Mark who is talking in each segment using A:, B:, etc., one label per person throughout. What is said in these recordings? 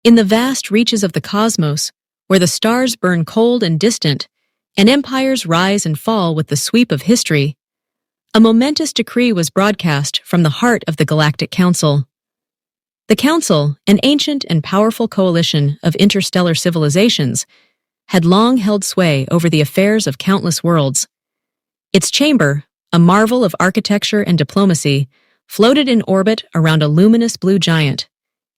A: In the vast reaches of the cosmos, where the stars burn cold and distant, and empires rise and fall with the sweep of history, a momentous decree was broadcast from the heart of the Galactic Council. The Council, an ancient and powerful coalition of interstellar civilizations, had long held sway over the affairs of countless worlds. Its chamber, a marvel of architecture and diplomacy, floated in orbit around a luminous blue giant,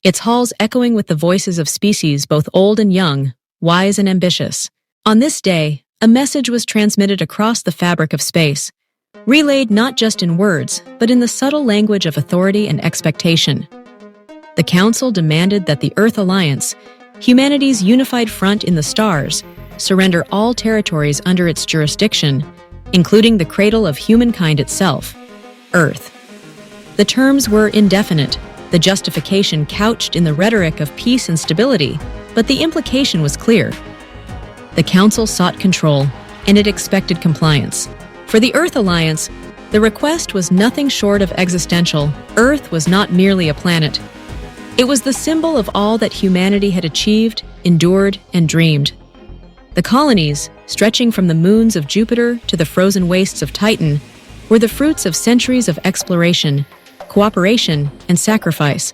A: its halls echoing with the voices of species both old and young, wise and ambitious. On this day, a message was transmitted across the fabric of space, relayed not just in words, but in the subtle language of authority and expectation. The Council demanded that the Earth Alliance, humanity's unified front in the stars, surrender all territories under its jurisdiction, including the cradle of humankind itself, Earth. The terms were indefinite, the justification couched in the rhetoric of peace and stability, but the implication was clear. The Council sought control, and it expected compliance. For the Earth Alliance, the request was nothing short of existential. Earth was not merely a planet. It was the symbol of all that humanity had achieved, endured, and dreamed. The colonies, stretching from the moons of Jupiter to the frozen wastes of Titan, were the fruits of centuries of exploration, cooperation, and sacrifice.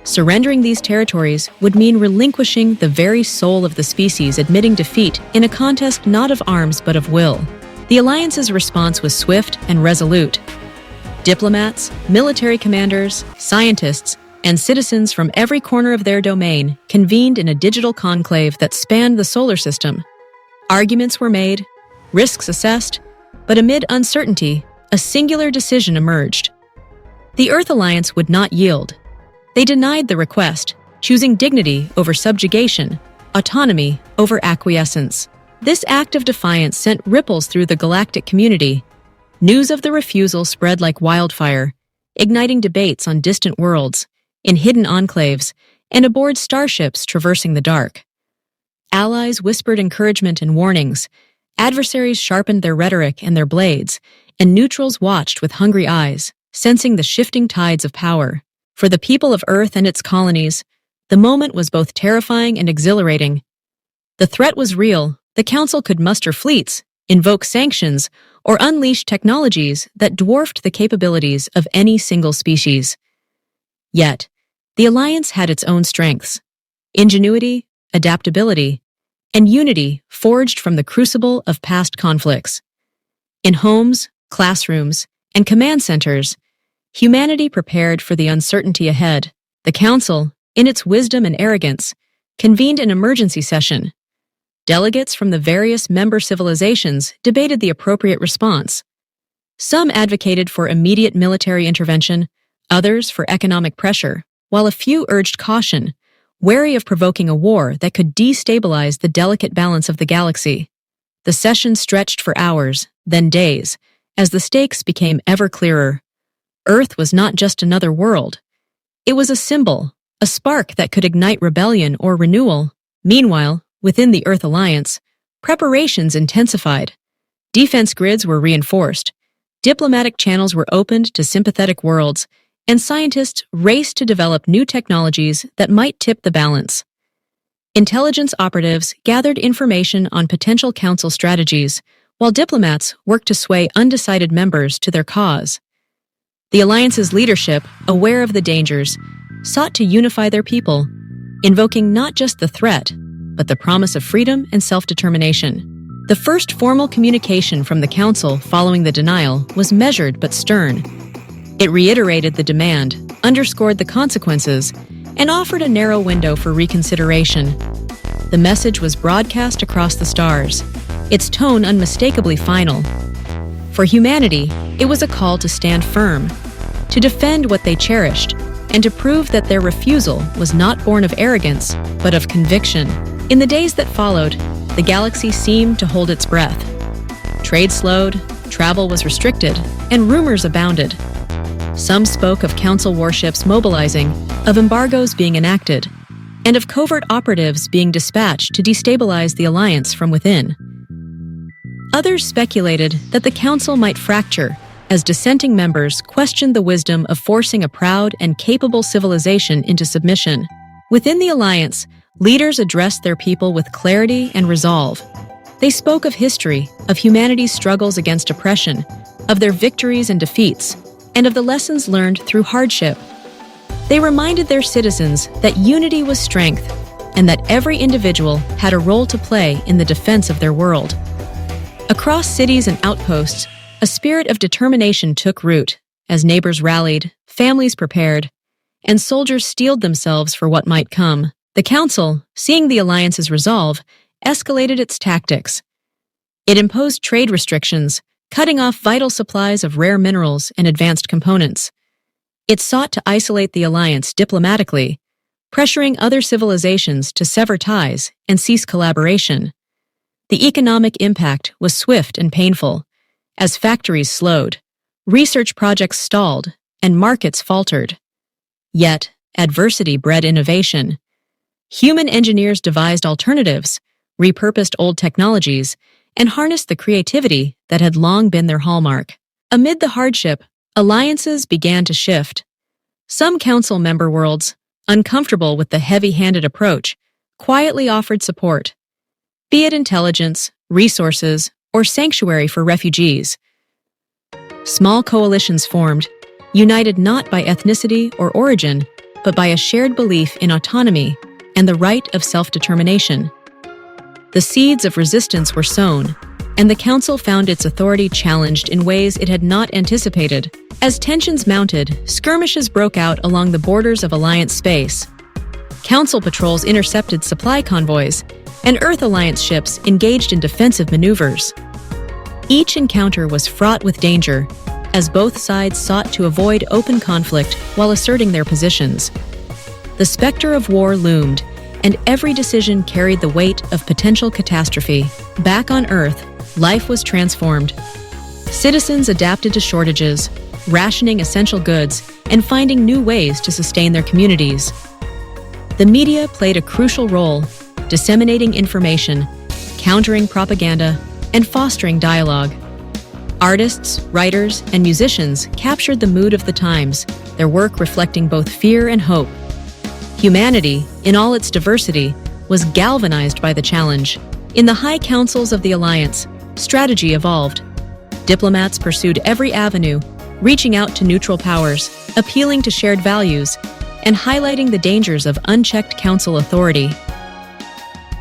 A: Surrendering these territories would mean relinquishing the very soul of the species, admitting defeat in a contest not of arms but of will. The Alliance's response was swift and resolute. Diplomats, military commanders, scientists, and citizens from every corner of their domain convened in a digital conclave that spanned the solar system. Arguments were made, risks assessed, but amid uncertainty, a singular decision emerged. The Earth Alliance would not yield. They denied the request, choosing dignity over subjugation, autonomy over acquiescence. This act of defiance sent ripples through the galactic community. News of the refusal spread like wildfire, igniting debates on distant worlds, in hidden enclaves, and aboard starships traversing the dark. Allies whispered encouragement and warnings, adversaries sharpened their rhetoric and their blades, and neutrals watched with hungry eyes, sensing the shifting tides of power. For the people of Earth and its colonies, the moment was both terrifying and exhilarating. The threat was real. The Council could muster fleets, invoke sanctions, or unleash technologies that dwarfed the capabilities of any single species. Yet, the Alliance had its own strengths: ingenuity, adaptability, and unity forged from the crucible of past conflicts. In homes, classrooms, and command centers, humanity prepared for the uncertainty ahead. The Council, in its wisdom and arrogance, convened an emergency session. Delegates from the various member civilizations debated the appropriate response. Some advocated for immediate military intervention, others for economic pressure, while a few urged caution, wary of provoking a war that could destabilize the delicate balance of the galaxy. The session stretched for hours, then days, as the stakes became ever clearer. Earth was not just another world. It was a symbol, a spark that could ignite rebellion or renewal. Meanwhile, within the Earth Alliance, preparations intensified. Defense grids were reinforced, diplomatic channels were opened to sympathetic worlds, and scientists raced to develop new technologies that might tip the balance. Intelligence operatives gathered information on potential Council strategies, while diplomats worked to sway undecided members to their cause. The Alliance's leadership, aware of the dangers, sought to unify their people, invoking not just the threat, but the promise of freedom and self-determination. The first formal communication from the Council following the denial was measured but stern. It reiterated the demand, underscored the consequences, and offered a narrow window for reconsideration. The message was broadcast across the stars, its tone unmistakably final. For humanity, it was a call to stand firm, to defend what they cherished, and to prove that their refusal was not born of arrogance, but of conviction. In the days that followed, the galaxy seemed to hold its breath. Trade slowed, travel was restricted, and rumors abounded. Some spoke of council warships mobilizing, of embargoes being enacted, and of covert operatives being dispatched to destabilize the alliance from within. Others speculated that the council might fracture as dissenting members questioned the wisdom of forcing a proud and capable civilization into submission. Within the alliance, leaders addressed their people with clarity and resolve. They spoke of history, of humanity's struggles against oppression, of their victories and defeats, and of the lessons learned through hardship. They reminded their citizens that unity was strength and that every individual had a role to play in the defense of their world. Across cities and outposts, a spirit of determination took root as neighbors rallied, families prepared, and soldiers steeled themselves for what might come. The Council, seeing the alliance's resolve, escalated its tactics. It imposed trade restrictions, cutting off vital supplies of rare minerals and advanced components. It sought to isolate the alliance diplomatically, pressuring other civilizations to sever ties and cease collaboration. The economic impact was swift and painful. As factories slowed, research projects stalled, and markets faltered. Yet, adversity bred innovation. Human engineers devised alternatives, repurposed old technologies, and harnessed the creativity that had long been their hallmark. Amid the hardship, alliances began to shift. Some council member worlds, uncomfortable with the heavy-handed approach, quietly offered support, be it intelligence, resources, or sanctuary for refugees. Small coalitions formed, united not by ethnicity or origin, but by a shared belief in autonomy and the right of self-determination. The seeds of resistance were sown, and the Council found its authority challenged in ways it had not anticipated. As tensions mounted, skirmishes broke out along the borders of Alliance space. Council patrols intercepted supply convoys, and Earth Alliance ships engaged in defensive maneuvers. Each encounter was fraught with danger, as both sides sought to avoid open conflict while asserting their positions. The specter of war loomed, and every decision carried the weight of potential catastrophe. Back on Earth, life was transformed. Citizens adapted to shortages, rationing essential goods, and finding new ways to sustain their communities. The media played a crucial role, disseminating information, countering propaganda, and fostering dialogue. Artists, writers, and musicians captured the mood of the times, their work reflecting both fear and hope. Humanity, in all its diversity, was galvanized by the challenge. In the high councils of the Alliance, strategy evolved. Diplomats pursued every avenue, reaching out to neutral powers, appealing to shared values, and highlighting the dangers of unchecked council authority.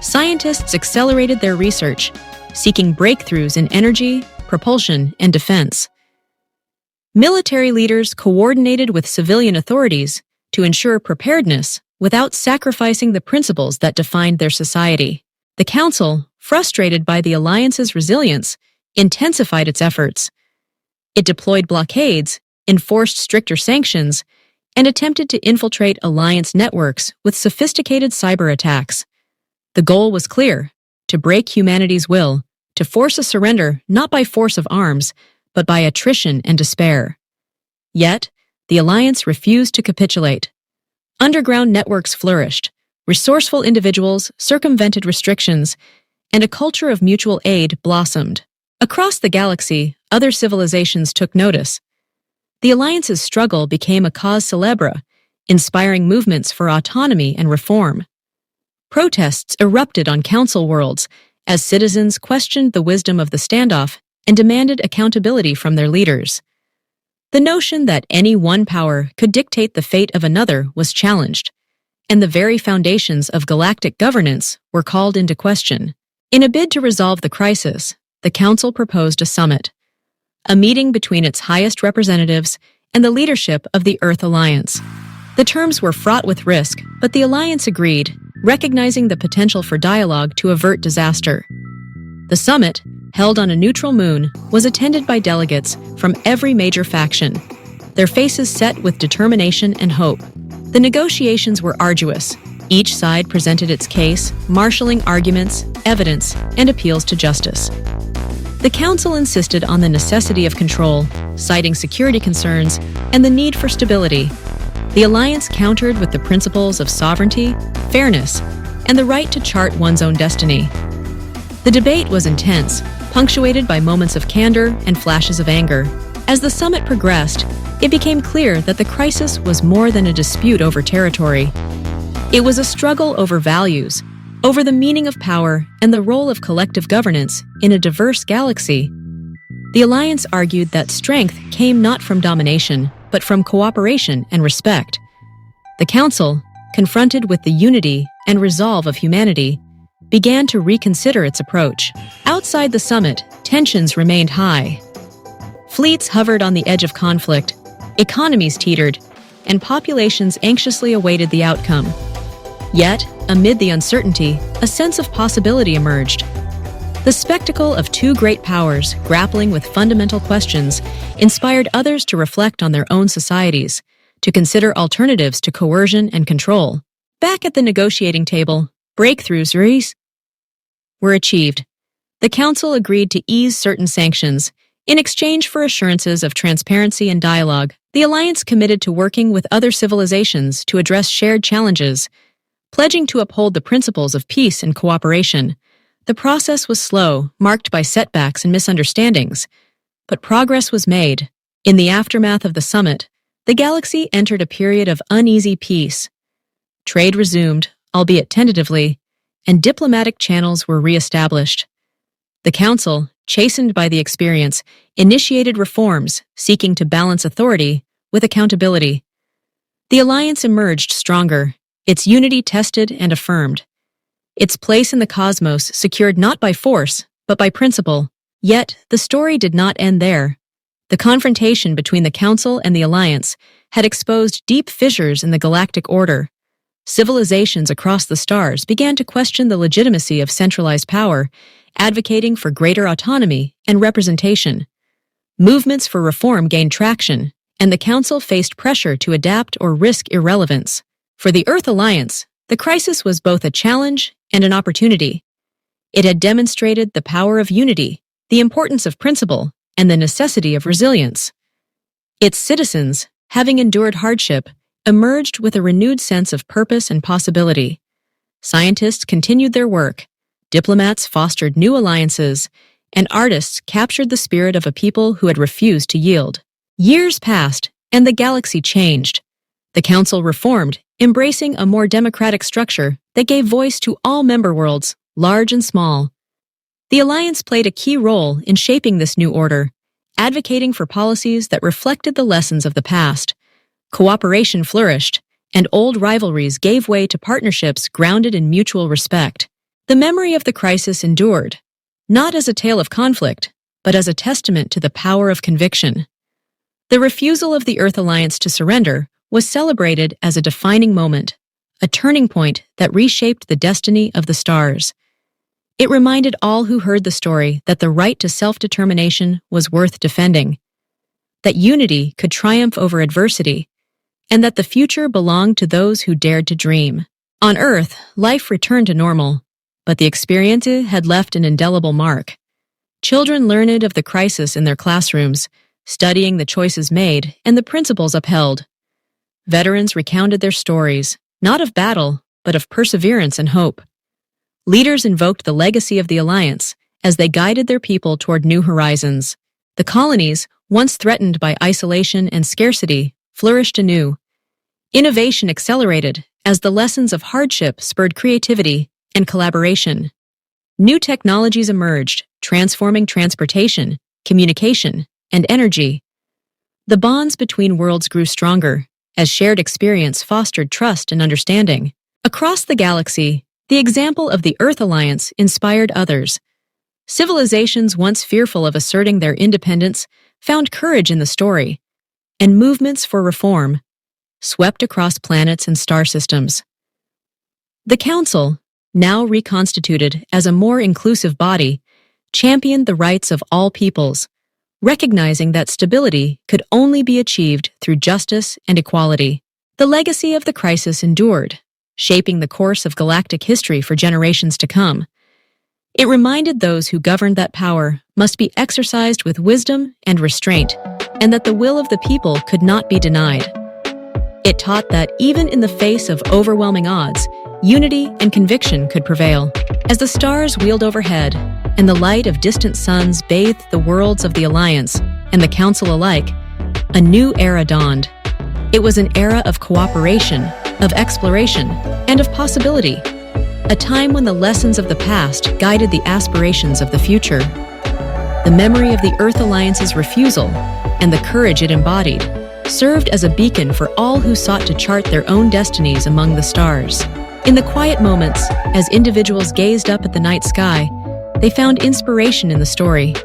A: Scientists accelerated their research, seeking breakthroughs in energy, propulsion, and defense. Military leaders coordinated with civilian authorities to ensure preparedness without sacrificing the principles that defined their society. The Council, frustrated by the Alliance's resilience, intensified its efforts. It deployed blockades, enforced stricter sanctions, and attempted to infiltrate Alliance networks with sophisticated cyber attacks. The goal was clear: to break humanity's will, to force a surrender not by force of arms, but by attrition and despair. Yet, the Alliance refused to capitulate. Underground networks flourished, resourceful individuals circumvented restrictions, and a culture of mutual aid blossomed. Across the galaxy, other civilizations took notice. The Alliance's struggle became a cause célèbre, inspiring movements for autonomy and reform. Protests erupted on council worlds as citizens questioned the wisdom of the standoff and demanded accountability from their leaders. The notion that any one power could dictate the fate of another was challenged, and the very foundations of galactic governance were called into question. In a bid to resolve the crisis, the Council proposed a summit, a meeting between its highest representatives and the leadership of the Earth Alliance. The terms were fraught with risk, but the Alliance agreed, recognizing the potential for dialogue to avert disaster. The summit, held on a neutral moon, was attended by delegates from every major faction, their faces set with determination and hope. The negotiations were arduous. Each side presented its case, marshaling arguments, evidence, and appeals to justice. The Council insisted on the necessity of control, citing security concerns and the need for stability. The alliance countered with the principles of sovereignty, fairness, and the right to chart one's own destiny. The debate was intense, punctuated by moments of candor and flashes of anger. As the summit progressed, it became clear that the crisis was more than a dispute over territory. It was a struggle over values, over the meaning of power and the role of collective governance in a diverse galaxy. The Alliance argued that strength came not from domination, but from cooperation and respect. The Council, confronted with the unity and resolve of humanity, began to reconsider its approach. Outside the summit, tensions remained high. Fleets hovered on the edge of conflict, economies teetered, and populations anxiously awaited the outcome. Yet, amid the uncertainty, a sense of possibility emerged. The spectacle of two great powers grappling with fundamental questions inspired others to reflect on their own societies, to consider alternatives to coercion and control. Back at the negotiating table, breakthroughs were achieved. The Council agreed to ease certain sanctions in exchange for assurances of transparency and dialogue. The Alliance committed to working with other civilizations to address shared challenges, pledging to uphold the principles of peace and cooperation. The process was slow, marked by setbacks and misunderstandings, but progress was made. In the aftermath of the summit, the galaxy entered a period of uneasy peace. Trade resumed, albeit tentatively, and diplomatic channels were re-established. The Council, chastened by the experience, initiated reforms seeking to balance authority with accountability. The Alliance emerged stronger, its unity tested and affirmed. Its place in the cosmos secured not by force, but by principle. Yet, the story did not end there. The confrontation between the Council and the Alliance had exposed deep fissures in the galactic order. Civilizations across the stars began to question the legitimacy of centralized power, advocating for greater autonomy and representation. Movements for reform gained traction, and the Council faced pressure to adapt or risk irrelevance. For the Earth Alliance, the crisis was both a challenge and an opportunity. It had demonstrated the power of unity, the importance of principle, and the necessity of resilience. Its citizens, having endured hardship, emerged with a renewed sense of purpose and possibility. Scientists continued their work, diplomats fostered new alliances, and artists captured the spirit of a people who had refused to yield. Years passed, and the galaxy changed. The Council reformed, embracing a more democratic structure that gave voice to all member worlds, large and small. The Alliance played a key role in shaping this new order, advocating for policies that reflected the lessons of the past. Cooperation flourished, and old rivalries gave way to partnerships grounded in mutual respect. The memory of the crisis endured, not as a tale of conflict, but as a testament to the power of conviction. The refusal of the Earth Alliance to surrender was celebrated as a defining moment, a turning point that reshaped the destiny of the stars. It reminded all who heard the story that the right to self-determination was worth defending, that unity could triumph over adversity, and that the future belonged to those who dared to dream. On Earth, life returned to normal, but the experience had left an indelible mark. Children learned of the crisis in their classrooms, studying the choices made and the principles upheld. Veterans recounted their stories, not of battle, but of perseverance and hope. Leaders invoked the legacy of the Alliance as they guided their people toward new horizons. The colonies, once threatened by isolation and scarcity, flourished anew. Innovation accelerated as the lessons of hardship spurred creativity and collaboration. New technologies emerged, transforming transportation, communication, and energy. The bonds between worlds grew stronger, as shared experience fostered trust and understanding. Across the galaxy, the example of the Earth Alliance inspired others. Civilizations once fearful of asserting their independence found courage in the story, and movements for reform swept across planets and star systems. The Council, now reconstituted as a more inclusive body, championed the rights of all peoples, recognizing that stability could only be achieved through justice and equality. The legacy of the crisis endured, shaping the course of galactic history for generations to come. It reminded those who governed that power must be exercised with wisdom and restraint, and that the will of the people could not be denied. It taught that even in the face of overwhelming odds, unity and conviction could prevail. As the stars wheeled overhead, and the light of distant suns bathed the worlds of the Alliance and the Council alike, a new era dawned. It was an era of cooperation, of exploration, and of possibility. A time when the lessons of the past guided the aspirations of the future. The memory of the Earth Alliance's refusal, and the courage it embodied, served as a beacon for all who sought to chart their own destinies among the stars. In the quiet moments, as individuals gazed up at the night sky, they found inspiration in the story.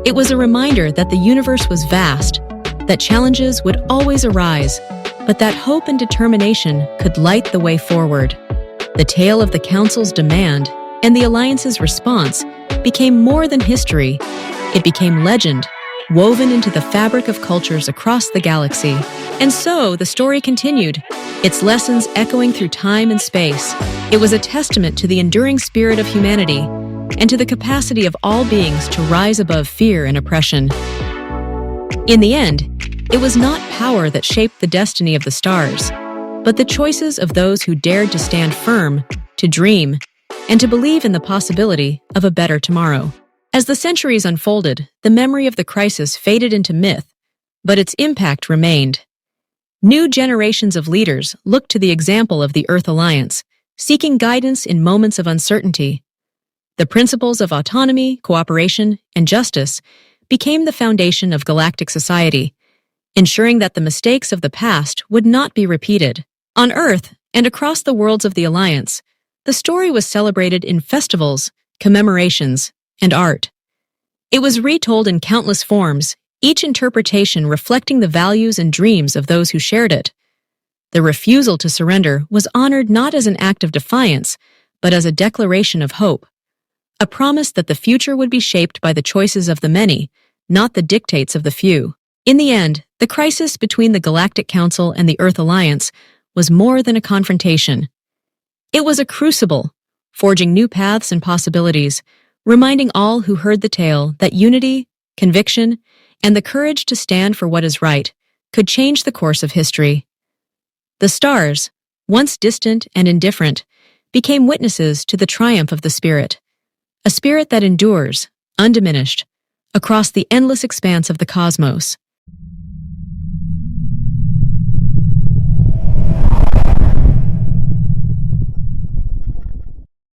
A: It was a reminder that the universe was vast, that challenges would always arise, but that hope and determination could light the way forward. The tale of the Council's demand and the Alliance's response became more than history. It became legend, woven into the fabric of cultures across the galaxy. And so the story continued, its lessons echoing through time and space. It was a testament to the enduring spirit of humanity and to the capacity of all beings to rise above fear and oppression. In the end, it was not power that shaped the destiny of the stars, but the choices of those who dared to stand firm, to dream, and to believe in the possibility of a better tomorrow. As the centuries unfolded, the memory of the crisis faded into myth, but its impact remained. New generations of leaders looked to the example of the Earth Alliance, seeking guidance in moments of uncertainty. The principles of autonomy, cooperation, and justice became the foundation of galactic society, ensuring that the mistakes of the past would not be repeated. On Earth and across the worlds of the Alliance, the story was celebrated in festivals, commemorations, and art. It was retold in countless forms, each interpretation reflecting the values and dreams of those who shared it. The refusal to surrender was honored not as an act of defiance, but as a declaration of hope, a promise that the future would be shaped by the choices of the many, not the dictates of the few. In the end, the crisis between the Galactic Council and the Earth Alliance was more than a confrontation. It was a crucible, forging new paths and possibilities, reminding all who heard the tale that unity, conviction, and the courage to stand for what is right could change the course of history. The stars, once distant and indifferent, became witnesses to the triumph of the spirit, a spirit that endures, undiminished, across the endless expanse of the cosmos.